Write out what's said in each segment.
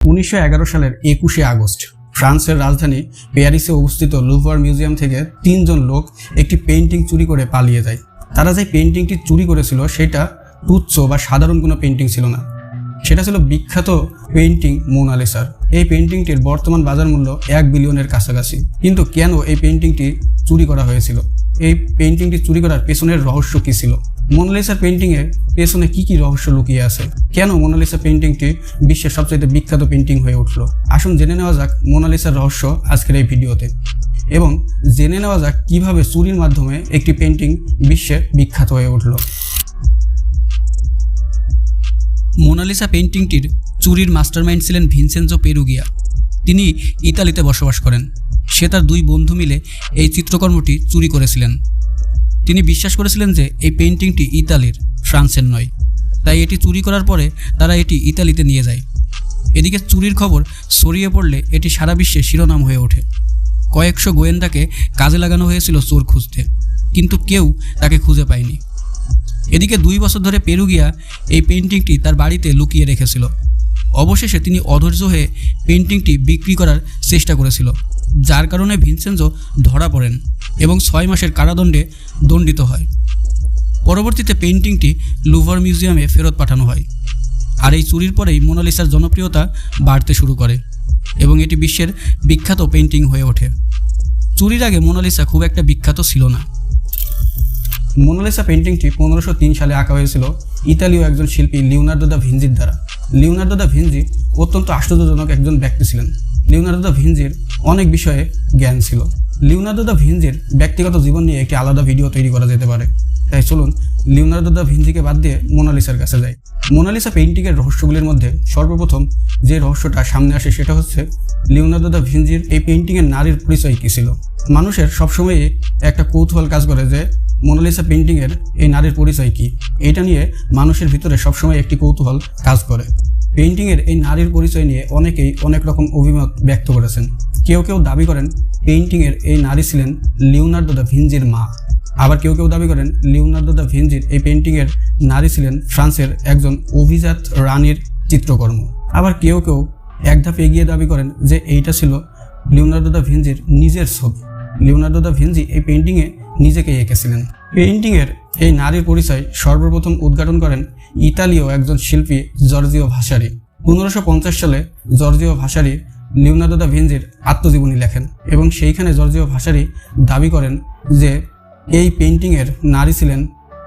1911 সালের 21শে আগস্ট ফ্রান্সের রাজধানী প্যারিসে অবস্থিত লুভর মিউজিয়াম থেকে 3 জন লোক একটি পেইন্টিং চুরি করে পালিয়ে যায়। তারা যে পেইন্টিংটি চুরি করেছিল সেটা তুচ্ছ বা সাধারণ কোনো পেইন্টিং ছিল না, সেটা ছিল বিখ্যাত পেইন্টিং মোনালিসার। এই পেইন্টিংটির বর্তমান বাজার মূল্য 1 বিলিয়নের কাছাকাছি। কিন্তু কেন এই পেইন্টিংটি চুরি করা হয়েছিল, এই পেইন্টিংটি চুরি করার পেছনের রহস্য কী ছিল, মোনালিসার পেইন্টিংয়ের পেছনে কি রহস্য লুকিয়ে আছে, কেন মোনালিসা পেইন্টিংটি বিশ্বের সবচেয়ে বিখ্যাত পেইন্টিং হয়ে উঠল, আসুন জেনে নেওয়া যাক মোনালিসার রহস্য আজকের এই ভিডিওতে। এবং জেনে নেওয়া যাক কিভাবে চুরির মাধ্যমে একটি পেইন্টিং বিশ্বে বিখ্যাত হয়ে উঠল। মোনালিসা পেইন্টিংটির চুরির মাস্টারমাইন্ড ছিলেন ভিনসেনজো পেরুগিয়া। তিনি ইতালিতে বসবাস করেন। সে তার 2 বন্ধু মিলে এই চিত্রকর্মটি চুরি করেছিলেন। তিনি বিশ্বাস করেছিলেন যে এই পেইন্টিংটি ইতালির, ফ্রান্সের নয়। তাই এটি চুরি করার পরে তারা এটি ইতালিতে নিয়ে যায়। এদিকে চুরির খবর ছড়িয়ে পড়লে এটি সারা বিশ্বে শিরোনাম হয়ে ওঠে। কয়েকশো গোয়েন্দাকে কাজে লাগানো হয়েছিল চোর খুঁজতে, কিন্তু কেউ তাকে খুঁজে পায়নি। এদিকে 2 বছর ধরে পেরুগিয়া এই পেইন্টিংটি তার বাড়িতে লুকিয়ে রেখেছিল। অবশেষে তিনি অধৈর্য হয়ে পেইন্টিংটি বিক্রি করার চেষ্টা করেছিল, যার কারণে ভিনসেনজো ধরা পড়েন এবং 6 মাসের কারাদণ্ডে দণ্ডিত হয়। পরবর্তীতে পেইন্টিংটি লুভর মিউজিয়ামে ফেরত পাঠানো হয়। আর এই চুরির পরেই মোনালিসার জনপ্রিয়তা বাড়তে শুরু করে এবং এটি বিশ্বের বিখ্যাত পেইন্টিং হয়ে ওঠে। চুরির আগে মোনালিসা খুব একটা বিখ্যাত ছিল না। মোনালিসা পেইন্টিংটি 1503 সালে আঁকা হয়েছিল ইতালীয় একজন শিল্পী লিওনার্দো দা ভিঞ্চির দ্বারা। লিওনার্দো দা ভিঞ্চি অত্যন্ত আশ্চর্যজনক একজন ব্যক্তি ছিলেন। লিওনার্দো দা ভিঞ্চির অনেক বিষয়ে জ্ঞান ছিল। লিওনার্দো দা ভিঞ্চির ব্যক্তিগত জীবন নিয়ে একটি আলাদা ভিডিও তৈরি করা যেতে পারে। তাই চলুন লিওনার্দো দা ভিঞ্চিকে বাদ দিয়ে মোনালিসার কাছে যাই। মোনালিসা পেইন্টিংয়ের রহস্যগুলির মধ্যে সর্বপ্রথম যে রহস্যটা সামনে আসে সেটা হচ্ছে লিওনার্দো দা ভিঞ্চির এই পেইন্টিংয়ের নারীর পরিচয় কী ছিল। মানুষের সবসময়ই একটা কৌতূহল কাজ করে যে মোনালিসা পেইন্টিংয়ের এই নারীর পরিচয় কী। এইটা নিয়ে মানুষের ভিতরে সবসময় একটি কৌতূহল কাজ করে। পেইন্টিংয়ের এই নারীর পরিচয় নিয়ে অনেকেই অনেক রকম অভিমত ব্যক্ত করেছেন। কেউ কেউ দাবি করেন পেইন্টিংয়ের এই নারী ছিলেন লিওনার্দো দা ভিঞ্চির মা। আবার কেউ কেউ দাবি করেন লিওনার্দো দা ভিঞ্চির এই পেইন্টিংয়ের নারী ছিলেন ফ্রান্সের একজন অভিজাত রানীর চিত্রকর্ম। আবার কেউ কেউ এক ধাপ এগিয়ে দাবি করেন যে এইটা ছিল লিওনার্দো দা ভিঞ্চির নিজের ছবি। লিওনার্দো দা ভিঞ্চি এই পেইন্টিংয়ে নিজেকে এঁকেছিলেন। পেইন্টিংয়ের এই নারীর পরিচয় সর্বপ্রথম উদ্ঘাটন করেন ইতালীয় একজন শিল্পী জর্জিও ভাসারি। 1550 সালে জর্জিও ভাসারি লিওনার্দো দা ভিঞ্চির আত্মজীবনী লেখেন এবং সেইখানে জর্জিও ভাসারি দাবি করেন যে এই পেইন্টিংয়ের নারী ছিলেন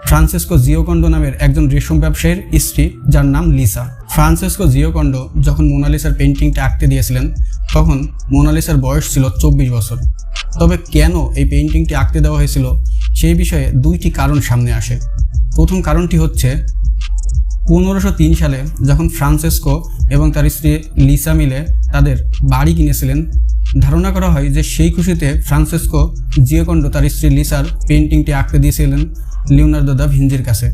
ফ্রান্সেসকো জিওকন্ডো নামের একজন রেশম ব্যবসায়ীর স্ত্রী, যার নাম লিসা। ফ্রান্সেসকো জিওকন্ডো যখন মোনালিসার পেইন্টিংটা আঁকতে দিয়েছিলেন তখন মোনালিসার বয়স ছিল 24 বছর। তবে কেন এই পেইন্টিংটি আঁকতে দেওয়া হয়েছিল সেই বিষয়ে 2টি কারণ সামনে আসে। প্রথম কারণটি হচ্ছে 1503 সালে যখন ফ্রান্সেসকো এবং তার স্ত্রী লিসা মিলে তাদের বাড়ি কিনেছিলেন, ধারণা করা হয় যে সেই খুশিতে ফ্রান্সেসকো জিওকন্ডো তার স্ত্রী লিসার পেইন্টিংটি আঁকতে দিয়েছিলেন লিওনার্দো দা ভিঞ্চির কাছে।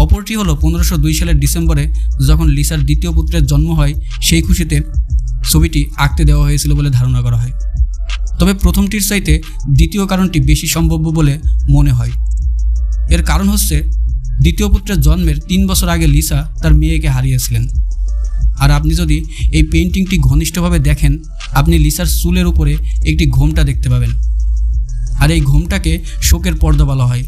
অপরটি হলো 1502 সালের ডিসেম্বরে যখন লিসার দ্বিতীয় পুত্রের জন্ম হয়, সেই খুশিতে ছবিটি আঁকতে দেওয়া হয়েছিল বলে ধারণা করা হয়। তবে প্রথমটির চাইতে দ্বিতীয় কারণটি বেশি সম্ভাব্য বলে মনে হয়। এর কারণ হচ্ছে দ্বিতীয় পুত্রের জন্মের 3 বছর আগে লিসা তার মেয়েকে হারিয়েছিলেন। আর আপনি যদি এই পেইন্টিংটি ঘনিষ্ঠভাবে দেখেন, আপনি লিসার চুলের উপরে একটি ঘোমটা দেখতে পাবেন। আর এই ঘোমটাকে শোকের পর্দা বলা হয়।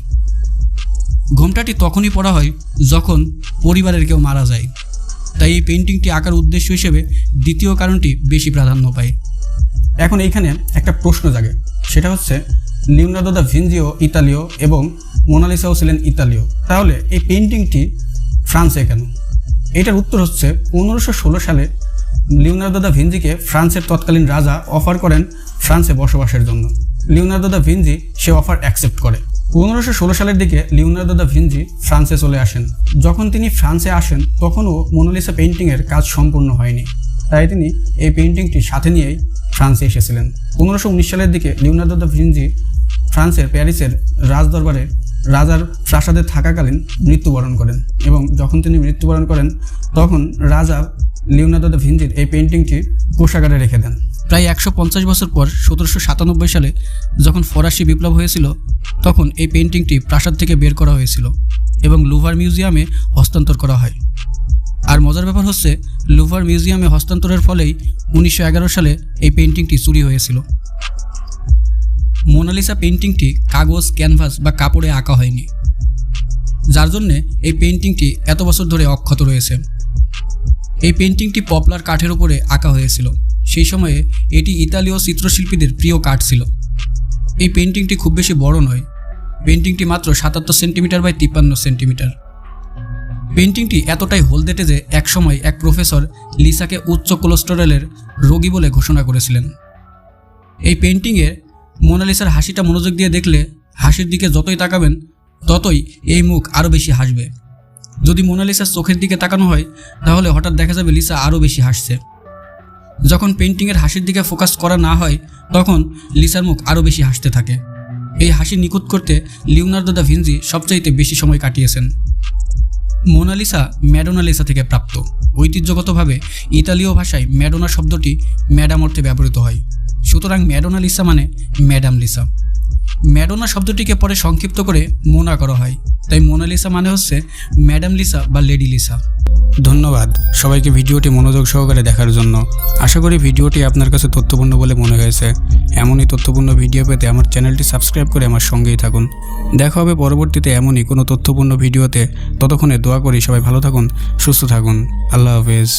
ঘোমটাটি তখনই পরা হয় যখন পরিবারের কেউ মারা যায়। তাই এই পেইন্টিংটি আঁকার উদ্দেশ্য হিসেবে দ্বিতীয় কারণটি বেশি প্রাধান্য পায়। এখন এইখানে একটা প্রশ্ন জাগে, সেটা হচ্ছে লিওনার্দো দা ভিঞ্চিও ইতালীয় এবং মোনালিসাও ছিলেন ইতালীয়, তাহলে এই পেইন্টিংটি ফ্রান্সে কেন? এটার উত্তর হচ্ছে 1516 সালে লিওনার্দো দা ভিঞ্চিকে ফ্রান্সের তৎকালীন রাজা অফার করেন ফ্রান্সে বসবাসের জন্য। লিওনার্দো দা ভিঞ্চি সে অফার অ্যাকসেপ্ট করে। 1516 সালের দিকে লিওনার্দো দা ভিঞ্চি ফ্রান্সে চলে আসেন। যখন তিনি ফ্রান্সে আসেন তখনও মোনালিসা পেইন্টিংয়ের কাজ সম্পূর্ণ হয়নি, তাই তিনি এই পেইন্টিংটি সাথে নিয়েই ফ্রান্সে এসেছিলেন। 1519 সালের দিকে লিওনার্দো দা ভিঞ্চি ফ্রান্সের প্যারিসের রাজদরবারে রাজার প্রাসাদে থাকাকালীন মৃত্যুবরণ করেন এবং যখন তিনি মৃত্যুবরণ করেন তখন রাজা লিওনার্দো দা ভিঞ্চির এই পেইন্টিংটি কোষাগারে রেখে দেন। প্রায় 150 বছর পর 1797 সালে যখন ফরাসি বিপ্লব হয়েছিল তখন এই পেইন্টিংটি প্রাসাদ থেকে বের করা হয়েছিল এবং লুভার মিউজিয়ামে হস্তান্তর করা হয়। আর মজার ব্যাপার হচ্ছে লুভার মিউজিয়ামে হস্তান্তরের ফলেই 1911 সালে এই পেন্টিংটি চুরি হয়েছিল। মোনালিসা পেন্টিংটি কাগজ, ক্যানভাস বা কাপড়ে আঁকা হয়নি, যার জন্যে এই পেন্টিংটি এত বছর ধরে অক্ষত রয়েছে। এই পেন্টিংটি পপলার কাঠের উপরে আঁকা হয়েছিল। সেই সময়ে এটি ইতালীয় চিত্রশিল্পীদের প্রিয় কাঠ ছিল। এই পেন্টিংটি খুব বেশি বড় নয়, পেন্টিংটি মাত্র 77 সেন্টিমিটার বাই 53 সেন্টিমিটার। পেন্টিংটি এতটাই হলদেটে যে একসময় এক প্রফেসর লিসাকে উচ্চ কোলেস্টেরলের রোগী বলে ঘোষণা করেছিলেন। এই পেন্টিংয়ে মোনালিসার হাসিটা মনোযোগ দিয়ে দেখলে হাসির দিকে যতই তাকাবেন ততই এই মুখ আরও বেশি হাসবে। যদি মোনালিসার চোখের দিকে তাকানো হয় তাহলে হঠাৎ দেখা যাবে লিসা আরও বেশি হাসছে। যখন পেন্টিংয়ের হাসির দিকে ফোকাস করা না হয় তখন লিসার মুখ আরও বেশি হাসতে থাকে। এই হাসি নিখুঁত করতে লিওনার্দো দা ভিঞ্চি সবচাইতে বেশি সময় কাটিয়েছেন। মোনালিসা ম্যাডোনা লিসা থেকে প্রাপ্ত। ঐতিহ্যগতভাবে ইতালীয় ভাষায় ম্যাডোনা শব্দটি ম্যাডাম অর্থে ব্যবহৃত হয়, সুতরাং ম্যাডোনা লিসা মানে ম্যাডাম লিসা। ম্যাডোনা শব্দটিকে পরে সংক্ষিপ্ত করে মোনা করা হয়, তাই মোনালিসা মানে হচ্ছে ম্যাডাম লিসা বা লেডি লিসা। ধন্যবাদ সবাইকে ভিডিওটি মনোযোগ সহকারে দেখার জন্য। আশা করি ভিডিওটি আপনার কাছে তথ্যপূর্ণ বলে মনে হয়েছে। এমনই তথ্যপূর্ণ ভিডিও পেতে আমার চ্যানেলটি সাবস্ক্রাইব করে আমার সঙ্গেই থাকুন। দেখা হবে পরবর্তীতে এমনই কোনো তথ্যপূর্ণ ভিডিওতে। ততক্ষণে দোয়া করি সবাই ভালো থাকুন, সুস্থ থাকুন। আল্লাহ হাফেজ।